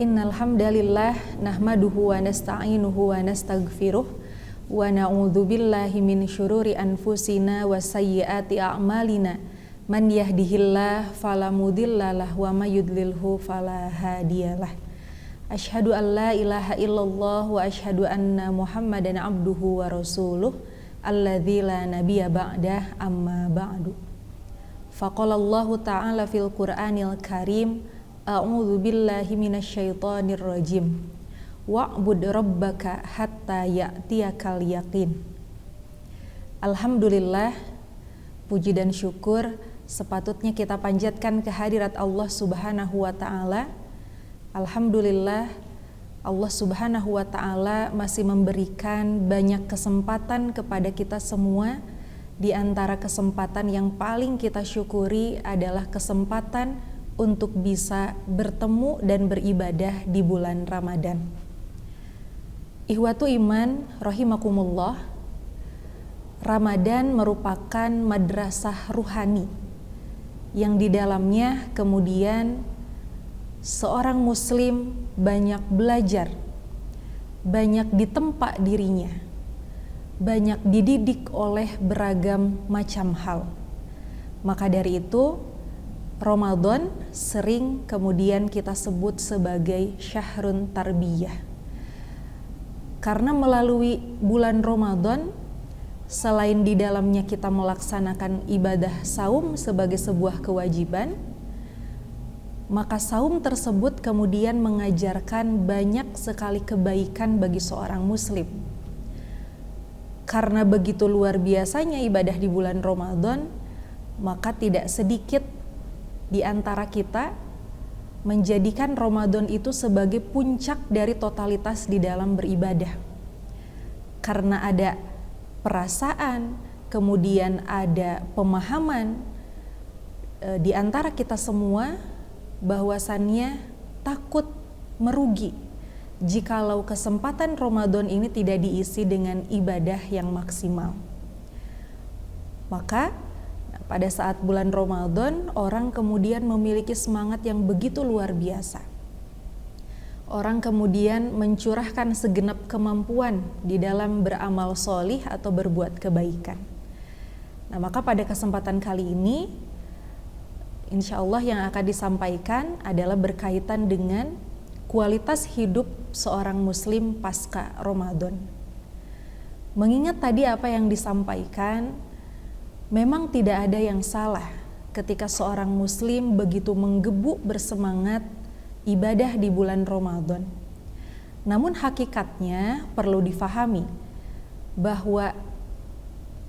Innal hamdalillah nahmaduhu wa nasta'inuhu wa nastaghfiruh wa na'udzu billahi min syururi anfusina wa sayyiati a'malina. Man yahdihillahu fala mudhillalah wa may yudlilhu fala hadiyalah. Asyhadu an la ilaha illallah wa asyhadu anna Muhammadan abduhu wa rasuluh alladzi la nabiyya ba'dah, amma ba'du. Faqala Allahu ta'ala fil Qur'anil Karim, a'udzu billahi minasyaitonir rajim. Wa'bud rabbaka hatta ya'tiyakal yaqin. Alhamdulillah, puji dan syukur sepatutnya kita panjatkan kehadirat Allah Subhanahu wa taala. Alhamdulillah, Allah Subhanahu wa taala masih memberikan banyak kesempatan kepada kita semua. Di antara kesempatan yang paling kita syukuri adalah kesempatan untuk bisa bertemu dan beribadah di bulan Ramadan. Ikhwatu iman rahimakumullah, Ramadan merupakan madrasah ruhani yang di dalamnya kemudian seorang muslim banyak belajar, banyak ditempa dirinya, banyak dididik oleh beragam macam hal. Maka dari itu Ramadan sering kemudian kita sebut sebagai syahrun tarbiyah. Karena melalui bulan Ramadan, selain di dalamnya kita melaksanakan ibadah saum sebagai sebuah kewajiban, maka saum tersebut kemudian mengajarkan banyak sekali kebaikan bagi seorang muslim. Karena begitu luar biasanya ibadah di bulan Ramadan, maka tidak sedikit di antara kita menjadikan Ramadan itu sebagai puncak dari totalitas di dalam beribadah. Karena ada perasaan, kemudian ada pemahaman di antara kita semua bahwasannya takut merugi jikalau kesempatan Ramadan ini tidak diisi dengan ibadah yang maksimal. Maka pada saat bulan Ramadan, orang kemudian memiliki semangat yang begitu luar biasa. Orang kemudian mencurahkan segenap kemampuan di dalam beramal sholih atau berbuat kebaikan. Nah, maka pada kesempatan kali ini, insya Allah yang akan disampaikan adalah berkaitan dengan kualitas hidup seorang muslim pasca Ramadan. Mengingat tadi apa yang disampaikan, memang tidak ada yang salah ketika seorang muslim begitu menggebu bersemangat ibadah di bulan Ramadan. Namun hakikatnya perlu difahami bahwa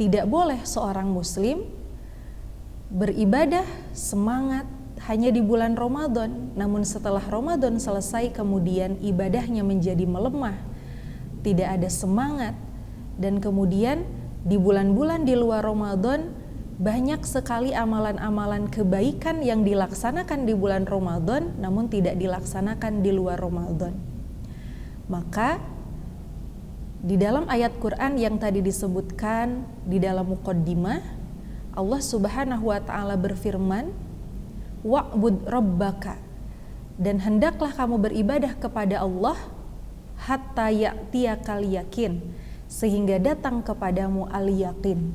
tidak boleh seorang muslim beribadah semangat hanya di bulan Ramadan, namun setelah Ramadan selesai kemudian ibadahnya menjadi melemah, tidak ada semangat, dan kemudian di bulan-bulan di luar Ramadan banyak sekali amalan-amalan kebaikan yang dilaksanakan di bulan Ramadan namun tidak dilaksanakan di luar Ramadan. Maka di dalam ayat Quran yang tadi disebutkan di dalam muqaddimah, Allah Subhanahu wa taala berfirman, wa'bud rabbaka, dan hendaklah kamu beribadah kepada Allah hatta ya'tiyakal yakin, sehingga datang kepadamu al-yaqin.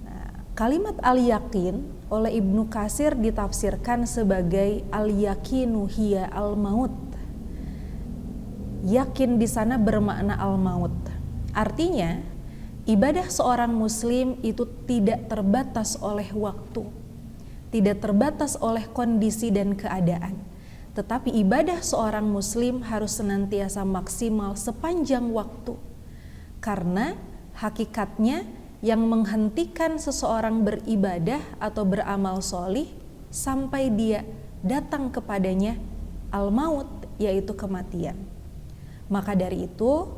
Nah, kalimat al-yaqin oleh Ibnu Katsir ditafsirkan sebagai al-yaqinu hiya al-maut. Yakin di sana bermakna al-maut. Artinya, ibadah seorang muslim itu tidak terbatas oleh waktu, tidak terbatas oleh kondisi dan keadaan. Tetapi ibadah seorang muslim harus senantiasa maksimal sepanjang waktu. Karena hakikatnya yang menghentikan seseorang beribadah atau beramal sholih sampai dia datang kepadanya al-maut, yaitu kematian. Maka dari itu,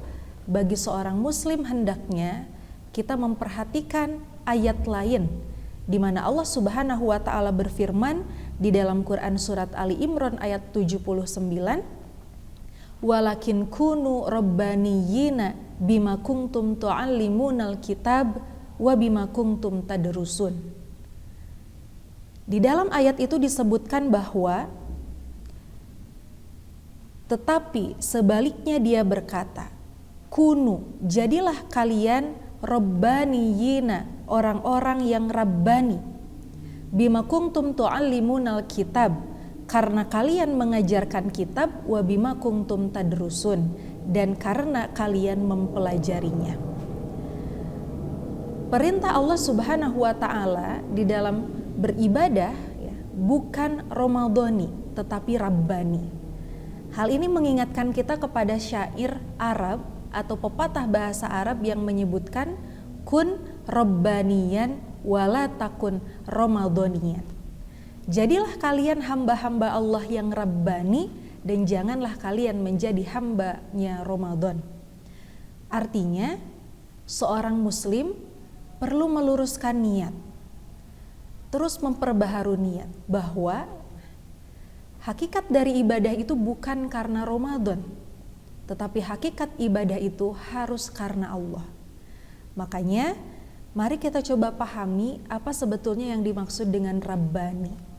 bagi seorang muslim hendaknya kita memperhatikan ayat lain di mana Allah Subhanahu wa taala berfirman di dalam Quran surat Ali Imran ayat 79, walakin kunu rabbaniyina bima kuntum tu'allimunal kitab wa bima kuntum tadrusun. Di dalam ayat itu disebutkan bahwa Tetapi sebaliknya dia berkata, kunu, jadilah kalian rabbaniyina, orang-orang yang rabbani, bima kuntum tu'allimunal kitab, karena kalian mengajarkan kitab, wa bima kuntum tadrusun, dan karena kalian mempelajarinya. Perintah Allah Subhanahu wa taala di dalam beribadah ya, bukan Ramadhani tetapi Rabbani. Hal ini mengingatkan kita kepada syair Arab atau pepatah bahasa Arab yang menyebutkan kun Rabbaniyan wala takun Ramadhaniyan. Jadilah kalian hamba-hamba Allah yang Rabbani dan janganlah kalian menjadi hambanya Ramadan. Artinya seorang muslim perlu meluruskan niat, terus memperbaharui niat bahwa hakikat dari ibadah itu bukan karena Ramadan, tetapi hakikat ibadah itu harus karena Allah. Makanya mari kita coba pahami apa sebetulnya yang dimaksud dengan Rabbani.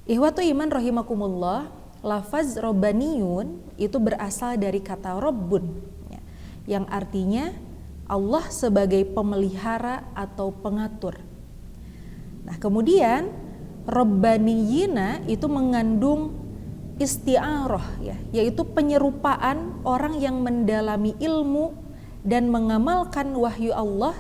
Ikhwatu iman rahimakumullah, lafaz Rabbaniyun itu berasal dari kata Rabbun, yang artinya Allah sebagai pemelihara atau pengatur. Nah kemudian Rabbaniyina itu mengandung isti'arah, ya, yaitu penyerupaan orang yang mendalami ilmu dan mengamalkan wahyu Allah,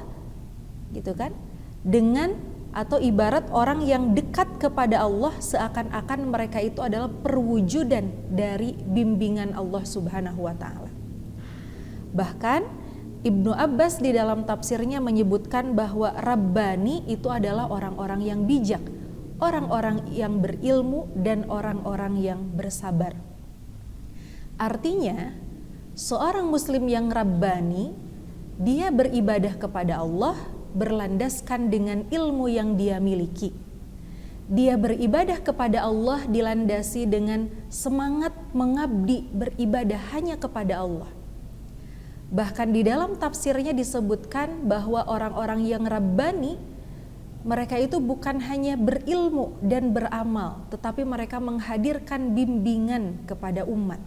gitu kan, dengan atau ibarat orang yang dekat kepada Allah seakan-akan mereka itu adalah perwujudan dari bimbingan Allah Subhanahu wa taala. Bahkan Ibnu Abbas di dalam tafsirnya menyebutkan bahwa Rabbani itu adalah orang-orang yang bijak, orang-orang yang berilmu dan orang-orang yang bersabar. Artinya, seorang muslim yang Rabbani, dia beribadah kepada Allah berlandaskan dengan ilmu yang dia miliki. Dia beribadah kepada Allah dilandasi dengan semangat mengabdi beribadah hanya kepada Allah. Bahkan di dalam tafsirnya disebutkan bahwa orang-orang yang Rabbani, mereka itu bukan hanya berilmu dan beramal, tetapi mereka menghadirkan bimbingan kepada umat.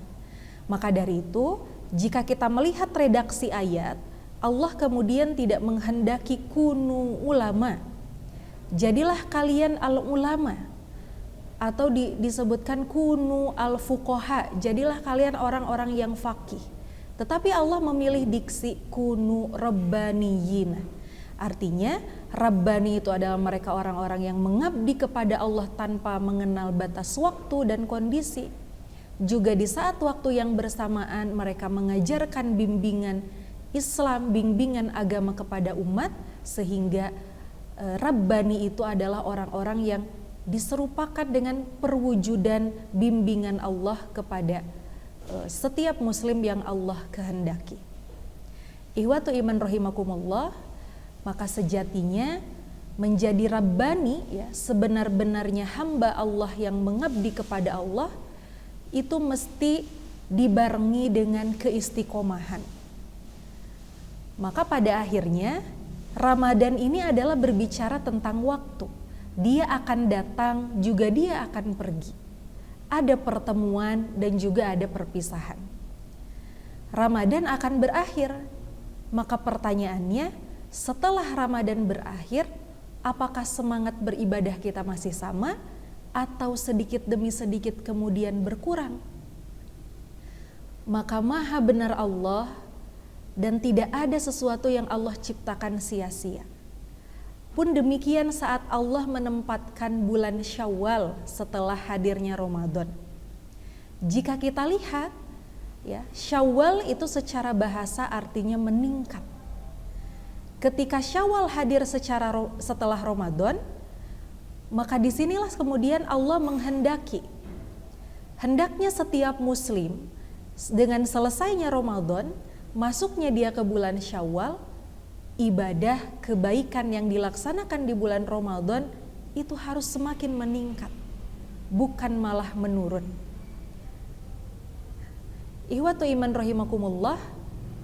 Maka dari itu, jika kita melihat redaksi ayat, Allah kemudian tidak menghendaki kunu ulama, jadilah kalian al ulama, atau disebutkan kunu al fuqaha, jadilah kalian orang-orang yang faqih. Tetapi Allah memilih diksi kunu rabbaniyina. Artinya Rabbani itu adalah mereka orang-orang yang mengabdi kepada Allah tanpa mengenal batas waktu dan kondisi. Juga di saat waktu yang bersamaan mereka mengajarkan bimbingan Islam, bimbingan agama kepada umat, sehingga Rabbani itu adalah orang-orang yang diserupakan dengan perwujudan bimbingan Allah kepada setiap muslim yang Allah kehendaki. Ikhwatu iman rahimakumullah, maka sejatinya menjadi Rabbani, ya, sebenar-benarnya hamba Allah yang mengabdi kepada Allah, itu mesti dibarengi dengan keistiqomahan. Maka pada akhirnya Ramadan ini adalah berbicara tentang waktu. Dia akan datang, juga dia akan pergi. Ada pertemuan dan juga ada perpisahan. Ramadan akan berakhir. Maka pertanyaannya, setelah Ramadan berakhir, apakah semangat beribadah kita masih sama atau sedikit demi sedikit kemudian berkurang? Maka maha benar Allah dan tidak ada sesuatu yang Allah ciptakan sia-sia. Pun demikian saat Allah menempatkan bulan Syawal setelah hadirnya Ramadan. Jika kita lihat, ya, Syawal itu secara bahasa artinya meningkat. Ketika Syawal hadir setelah Ramadan, maka disinilah kemudian Allah menghendaki, hendaknya setiap muslim dengan selesainya Ramadan, masuknya dia ke bulan Syawal, ibadah kebaikan yang dilaksanakan di bulan Ramadan itu harus semakin meningkat, bukan malah menurun. Ikhwatu iman rahimakumullah,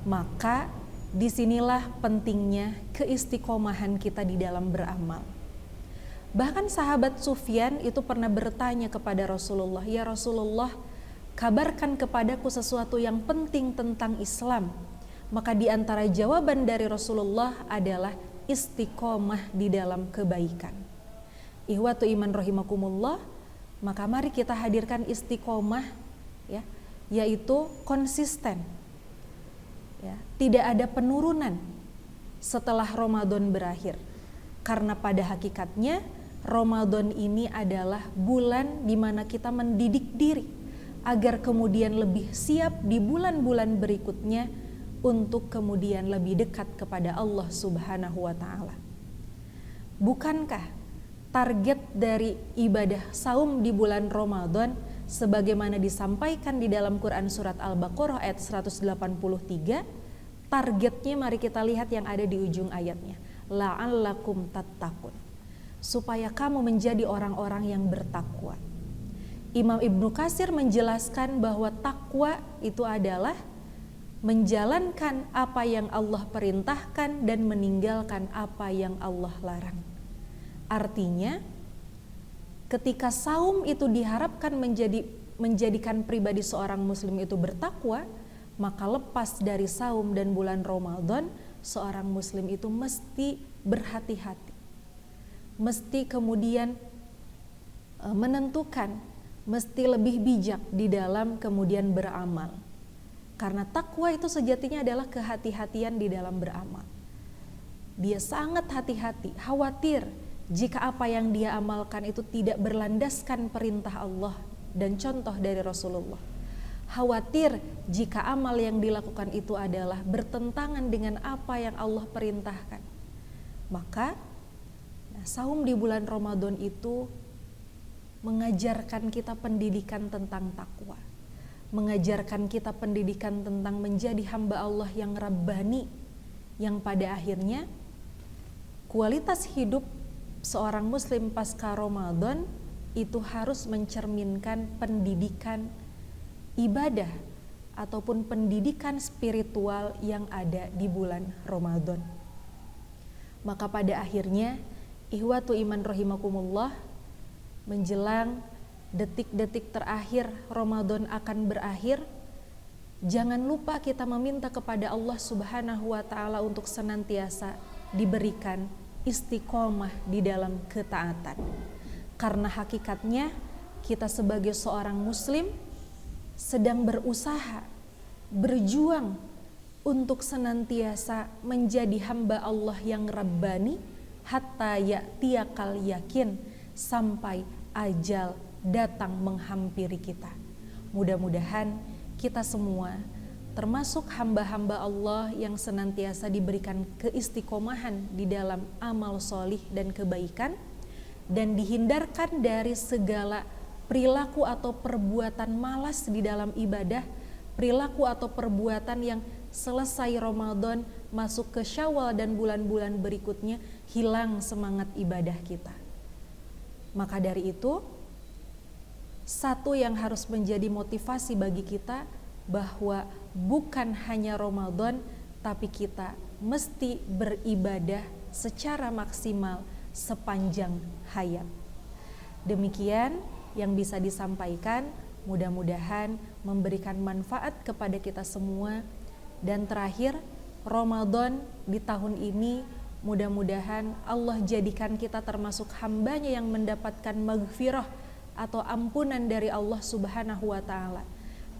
maka disinilah pentingnya keistiqomahan kita di dalam beramal. Bahkan sahabat Sufyan itu pernah bertanya kepada Rasulullah, ya Rasulullah, kabarkan kepadaku sesuatu yang penting tentang Islam. Maka di antara jawaban dari Rasulullah adalah istiqomah di dalam kebaikan. Ihwatu iman rahimakumullah, maka mari kita hadirkan istiqomah, ya, yaitu konsisten. Ya, tidak ada penurunan setelah Ramadan berakhir. Karena pada hakikatnya Ramadan ini adalah bulan di mana kita mendidik diri agar kemudian lebih siap di bulan-bulan berikutnya untuk kemudian lebih dekat kepada Allah Subhanahu wa Ta'ala. Bukankah target dari ibadah saum di bulan Ramadan sebagaimana disampaikan di dalam Quran surat Al-Baqarah ayat 183, targetnya mari kita lihat yang ada di ujung ayatnya, la'allakum tattaqun, supaya kamu menjadi orang-orang yang bertakwa. Imam Ibnu Katsir menjelaskan bahwa takwa itu adalah menjalankan apa yang Allah perintahkan dan meninggalkan apa yang Allah larang. Artinya, ketika saum itu diharapkan menjadikan pribadi seorang muslim itu bertakwa, maka lepas dari saum dan bulan Ramadan, seorang muslim itu mesti berhati-hati. Mesti kemudian menentukan, mesti lebih bijak di dalam kemudian beramal. Karena takwa itu sejatinya adalah kehati-hatian di dalam beramal. Dia sangat hati-hati, khawatir jika apa yang dia amalkan itu tidak berlandaskan perintah Allah dan contoh dari Rasulullah. Khawatir jika amal yang dilakukan itu adalah bertentangan dengan apa yang Allah perintahkan. Maka saum di bulan Ramadan itu mengajarkan kita pendidikan tentang takwa, mengajarkan kita pendidikan tentang menjadi hamba Allah yang rabbani, yang pada akhirnya kualitas hidup seorang muslim pasca Ramadan itu harus mencerminkan pendidikan ibadah ataupun pendidikan spiritual yang ada di bulan Ramadan. Maka pada akhirnya ihwatu iman rahimakumullah, menjelang detik-detik terakhir Ramadan akan berakhir, jangan lupa kita meminta kepada Allah Subhanahu wa Ta'ala untuk senantiasa diberikan istiqomah di dalam ketaatan. Karena hakikatnya kita sebagai seorang muslim sedang berusaha, berjuang untuk senantiasa menjadi hamba Allah yang rabbani hatta ya'tiyakal yakin, sampai ajal datang menghampiri kita. Mudah-mudahan kita semua termasuk hamba-hamba Allah yang senantiasa diberikan keistiqomahan di dalam amal solih dan kebaikan, dan dihindarkan dari segala perilaku atau perbuatan malas di dalam ibadah, perilaku atau perbuatan yang selesai Ramadan masuk ke Syawal dan bulan-bulan berikutnya hilang semangat ibadah kita. Maka dari itu, satu yang harus menjadi motivasi bagi kita bahwa bukan hanya Ramadan, tapi kita mesti beribadah secara maksimal sepanjang hayat. Demikian yang bisa disampaikan, mudah-mudahan memberikan manfaat kepada kita semua. Dan terakhir, Ramadan di tahun ini mudah-mudahan Allah jadikan kita termasuk hambanya yang mendapatkan maghfirah atau ampunan dari Allah Subhanahu wa Ta'ala.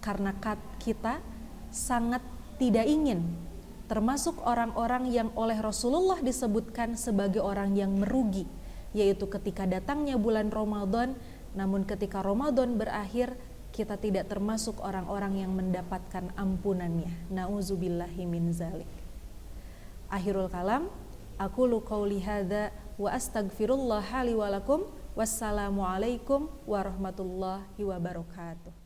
Karena kita sangat tidak ingin termasuk orang-orang yang oleh Rasulullah disebutkan sebagai orang yang merugi, yaitu ketika datangnya bulan Ramadan, namun ketika Ramadan berakhir kita tidak termasuk orang-orang yang mendapatkan ampunannya. Nauzubillahi min zalik. Akhirul kalam, aqulu qauli hadza wa astaghfirullah li wa lakum. Wassalamualaikum warahmatullahi wabarakatuh.